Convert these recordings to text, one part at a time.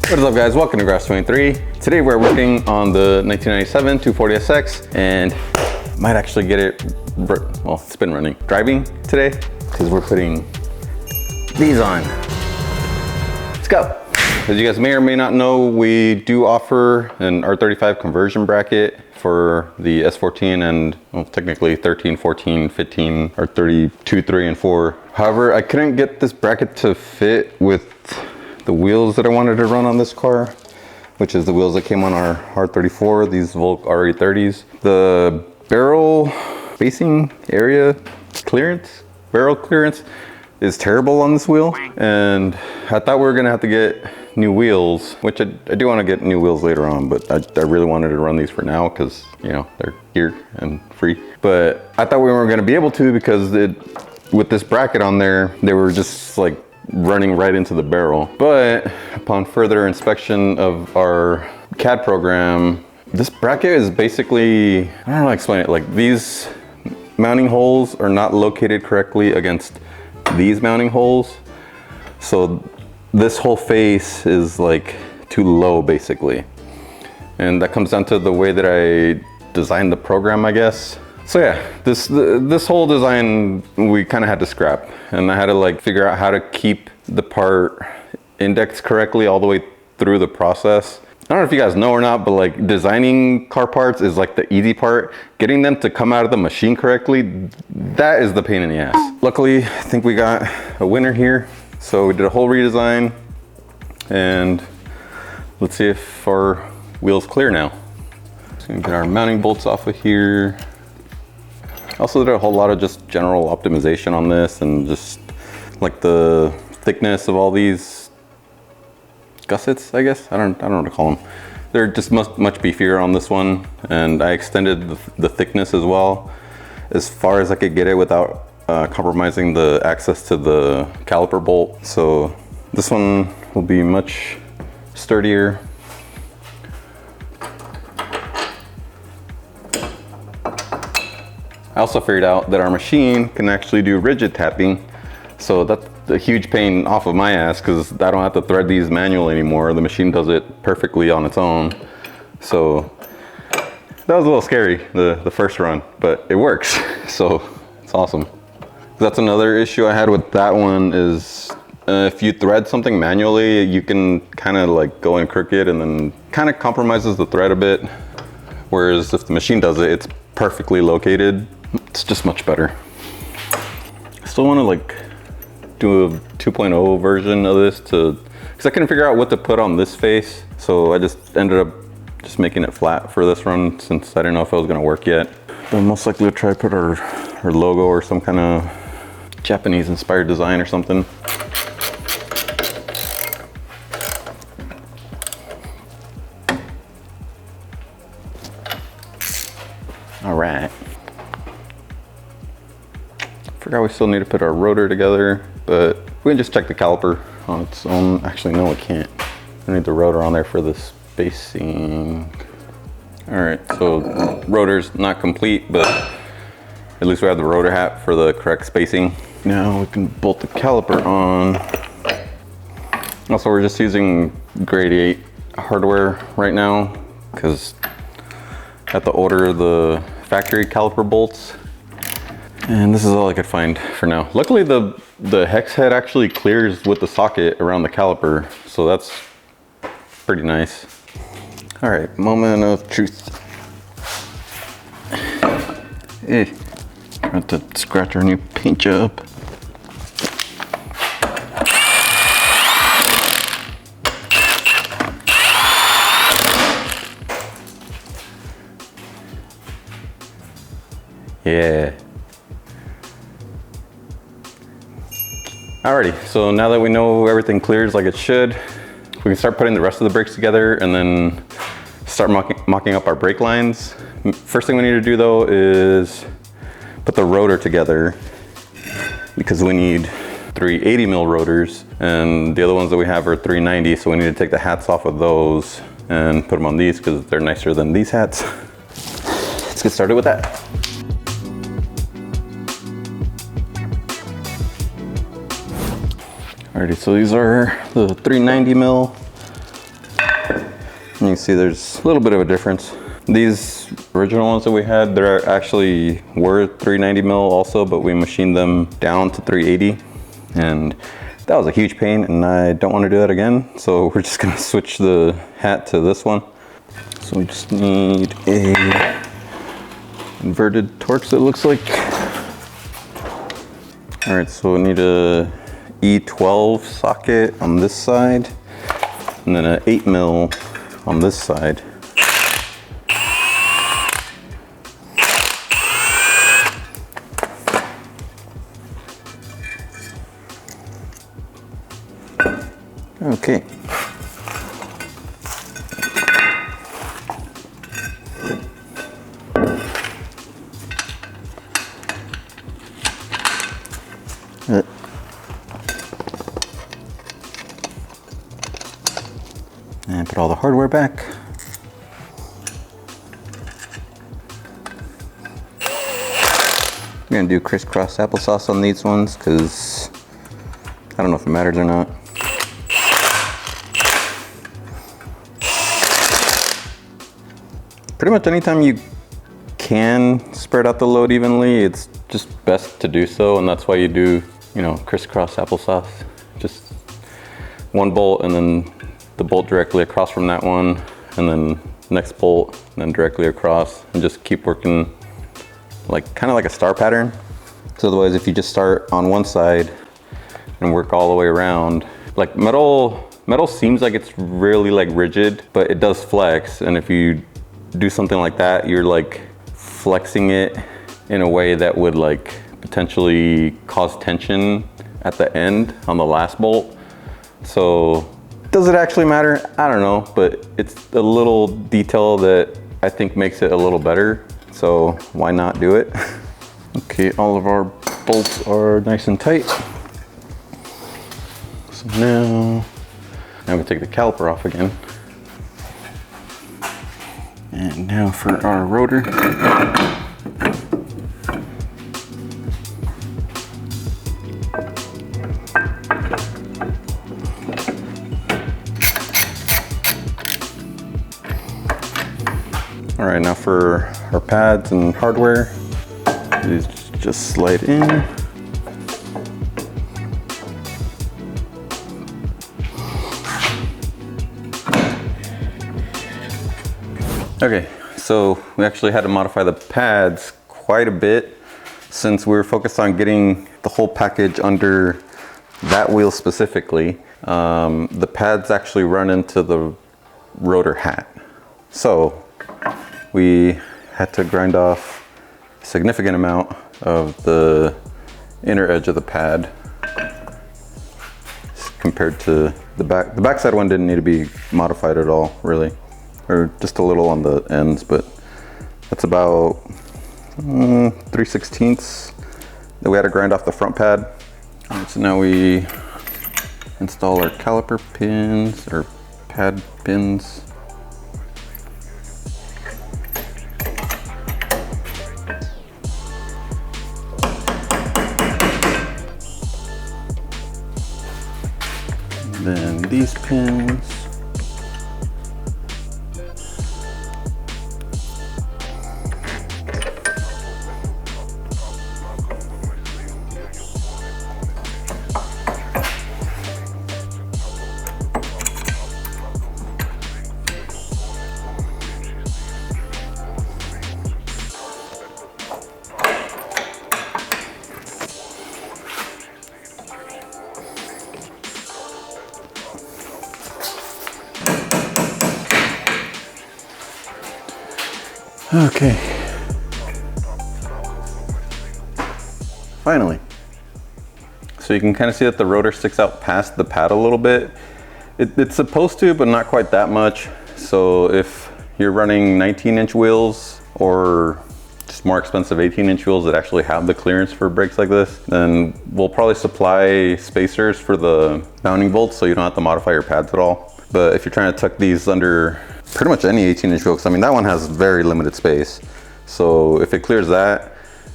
What is up, guys? Welcome to Garage 23. Today we're working on the 1997 240SX and might actually get it, well, it's been running, driving today because we're putting these on. Let's go. As you guys may or may not know, we do offer an R35 conversion bracket for the S14 and, well, technically 13, 14, 15, or 32, 3, and 4. However, I couldn't get this bracket to fit with the wheels that I wanted to run on this car, which is the wheels that came on our R34, these Volk RE30s. The barrel facing area clearance, barrel clearance is terrible on this wheel. And I thought we were gonna have to get new wheels, which I do want to get new wheels later on, but I really wanted to run these for now because, you know, they're here and free. But I thought we weren't gonna be able to because with this bracket on there, they were just like running right into the barrel. But upon further inspection of our CAD program, this bracket is basically, I don't know how to explain it, like these mounting holes are not located correctly against these mounting holes. So this whole face is like too low basically. And that comes down to the way that I designed the program, I guess. So yeah, this whole design we kind of had to scrap, and I had to like figure out how to keep the part indexed correctly all the way through the process. I don't know if you guys know or not, but like designing car parts is like the easy part. Getting them to come out of the machine correctly, that is the pain in the ass. Luckily, I think we got a winner here. So we did a whole redesign, and let's see if our wheel's clear now. So we can get our mounting bolts off of here. I also did a whole lot of just general optimization on this, and just like the thickness of all these gussets, I guess. I don't know what to call them. They're just much beefier on this one, and I extended the thickness as well as far as I could get it without compromising the access to the caliper bolt. So this one will be much sturdier. I also figured out that our machine can actually do rigid tapping. So that's a huge pain off of my ass because I don't have to thread these manually anymore. The machine does it perfectly on its own. So that was a little scary, the first run, but it works. So it's awesome. That's another issue I had with that one is if you thread something manually, you can kind of like go in crooked and then kind of compromises the thread a bit. Whereas if the machine does it, it's perfectly located. It's just much better. I still want to like do a 2.0 version of this because I couldn't figure out what to put on this face. So I just ended up just making it flat for this run since I didn't know if it was going to work yet. But most likely we'll try to put our logo or some kind of Japanese inspired design or something. All right. Forgot we still need to put our rotor together, but we can just check the caliper on its own. Actually, no, we can't. I need the rotor on there for the spacing. All right, so rotor's not complete, but at least we have the rotor hat for the correct spacing. Now we can bolt the caliper on. Also, we're just using grade 8 hardware right now because I have to order the factory caliper bolts. And this is all I could find for now. Luckily, the hex head actually clears with the socket around the caliper, so that's pretty nice. All right, moment of truth. Got to scratch our new paint job. Yeah. Alrighty, so now that we know everything clears like it should, we can start putting the rest of the brakes together and then start mocking up our brake lines. First thing we need to do though is put the rotor together because we need 380 mil rotors and the other ones that we have are 390, so we need to take the hats off of those and put them on these because they're nicer than these hats. Let's get started with that. Alrighty, so these are the 390 mil can see there's a little bit of a difference. These original ones that we had, they're actually were 390 mil also, but we machined them down to 380, and that was a huge pain, and I don't want to do that again. So we're just gonna switch the hat to this one. So we just need a inverted Torx, it looks like. All right, so we need a E12 socket on this side, and then an 8 mil on this side. Okay. And put all the hardware back. We're gonna do crisscross applesauce on these ones because I don't know if it matters or not. Pretty much anytime you can spread out the load evenly, it's just best to do so, and that's why you do, you know, crisscross applesauce. Just one bolt and then the bolt directly across from that one, and then next bolt, and then directly across, and just keep working like kind of like a star pattern. So otherwise, if you just start on one side and work all the way around, like metal seems like it's really like rigid, but it does flex, and if you do something like that, you're like flexing it in a way that would like potentially cause tension at the end on the last bolt. So does it actually matter? I don't know, but it's a little detail that I think makes it a little better. So why not do it? Okay, all of our bolts are nice and tight. So now I'm gonna take the caliper off again. And now for our rotor. All right, now for our pads and hardware, these just slide in. Okay, so we actually had to modify the pads quite a bit since we were focused on getting the whole package under that wheel specifically. The pads actually run into the rotor hat. So we had to grind off a significant amount of the inner edge of the pad compared to the back. The backside one didn't need to be modified at all, really. Or just a little on the ends, but that's about 3/16 that we had to grind off the front pad. All right, so now we install our caliper pins or pad pins. And then these pins. Okay. Finally. So you can kind of see that the rotor sticks out past the pad a little bit. It's supposed to, but not quite that much. So if you're running 19-inch wheels or just more expensive 18-inch wheels that actually have the clearance for brakes like this, then we'll probably supply spacers for the mounting bolts so you don't have to modify your pads at all. But if you're trying to tuck these under pretty much any 18-inch wheel, because I mean that one has very limited space. So if it clears that,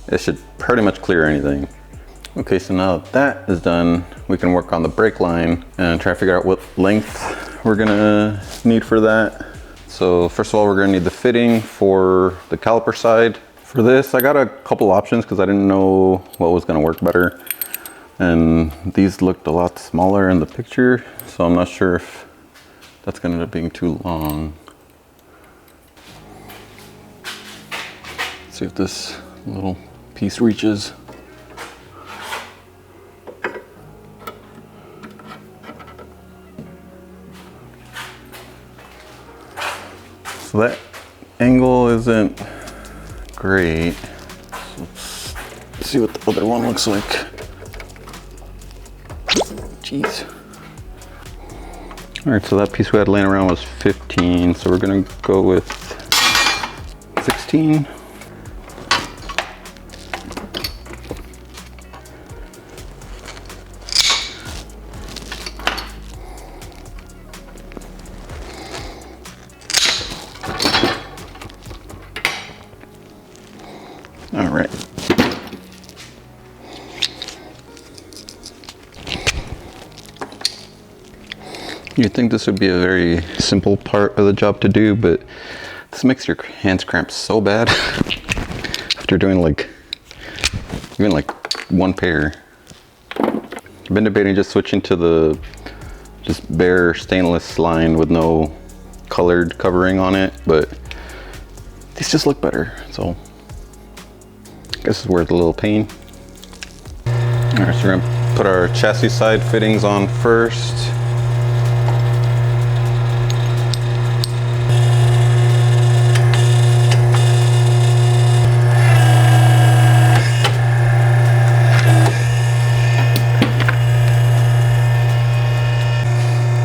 it should pretty much clear anything. Okay, so now that that is done, we can work on the brake line and try to figure out what length we're gonna need for that. So first of all, we're gonna need the fitting for the caliper side. For this, I got a couple options because I didn't know what was gonna work better. And these looked a lot smaller in the picture, so I'm not sure if that's gonna end up being too long. Let's see if this little piece reaches. So that angle isn't great. So let's see what the other one looks like. Jeez. All right, so that piece we had laying around was 15, so we're gonna go with 16. All right. You'd think this would be a very simple part of the job to do, but this makes your hands cramp so bad after doing even like one pair. I've been debating just switching to the just bare stainless line with no colored covering on it, but these just look better, so I guess it's worth a little pain. All right, so we're gonna put our chassis side fittings on first.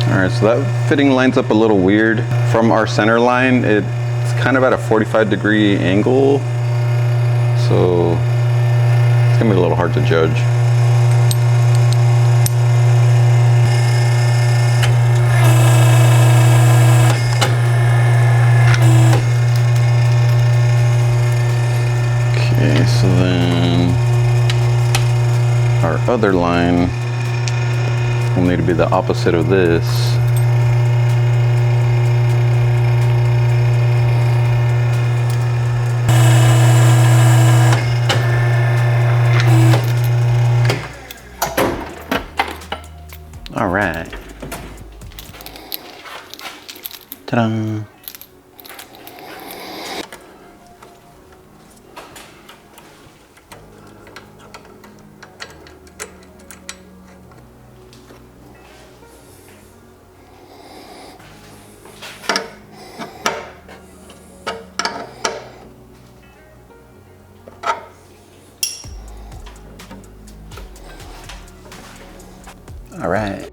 All right, so that fitting lines up a little weird. From our center line, it's kind of at a 45-degree angle. So it's gonna be a little hard to judge. Okay, so then our other line will need to be the opposite of this. All right. Ta-da. All right.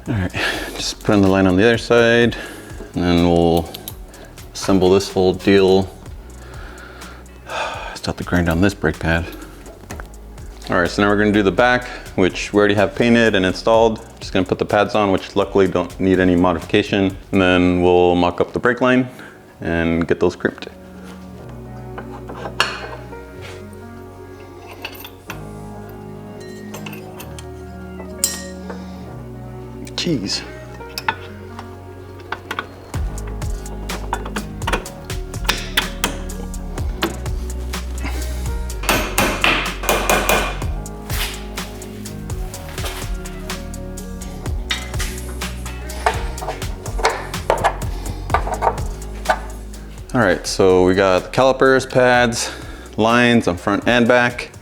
All right, just put in the line on the other side, and then we'll assemble this whole deal. Still have to grind down this brake pad. All right, so now we're gonna do the back, which we already have painted and installed. Just gonna put the pads on, which luckily don't need any modification. And then we'll mock up the brake line and get those crimped. Jeez. All right, so we got the calipers, pads, lines on front and back.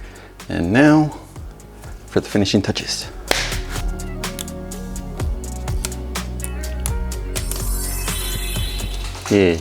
And now for the finishing touches. Yeah.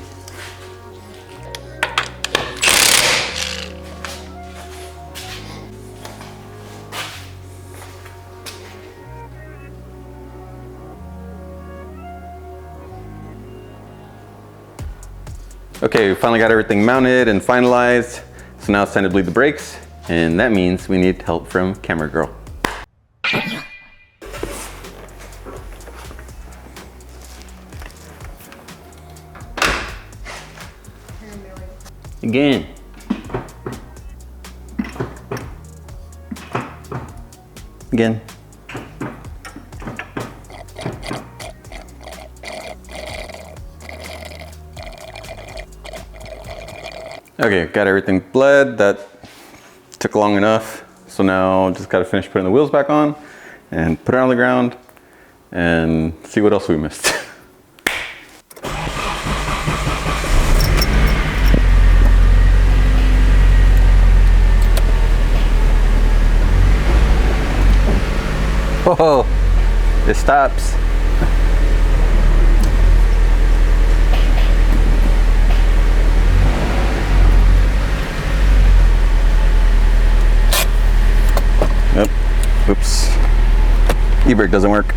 Okay, we finally got everything mounted and finalized. So now it's time to bleed the brakes, and that means we need help from Camera Girl. again. Okay, got everything bled. That took long enough. So now just gotta finish putting the wheels back on and put it on the ground and see what else we missed. Whoa, it stops. Yep, oops. E-brake doesn't work.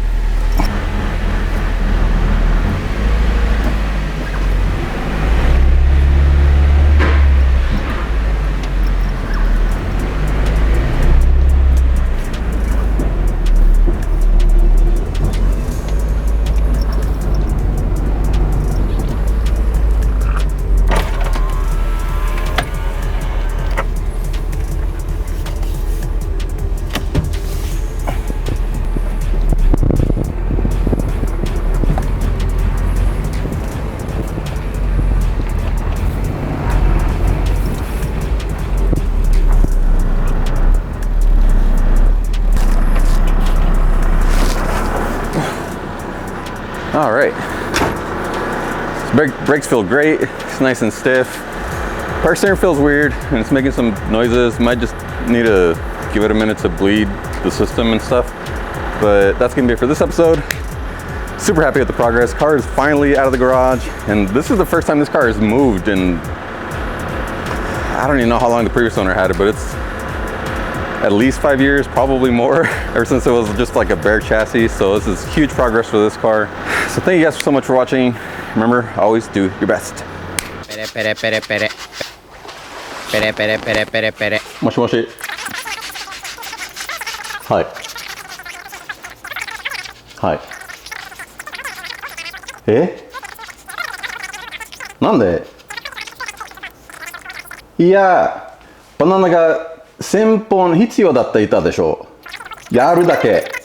All right, brakes feel great. It's nice and stiff. Power steering feels weird and it's making some noises. Might just need to give it a minute to bleed the system and stuff. But that's gonna be it for this episode. Super happy with the progress. Car is finally out of the garage, and this is the first time this car has moved, and I don't even know how long the previous owner had it, but it's at least 5 years, probably more, ever since it was just like a bare chassis. So this is huge progress for this car. So thank you guys so much for watching. Remember, always do your best. Moshi moshi. Hi. Hi. なんで？いや、バナナが1000本必要だって言ったでしょ。やるだけ。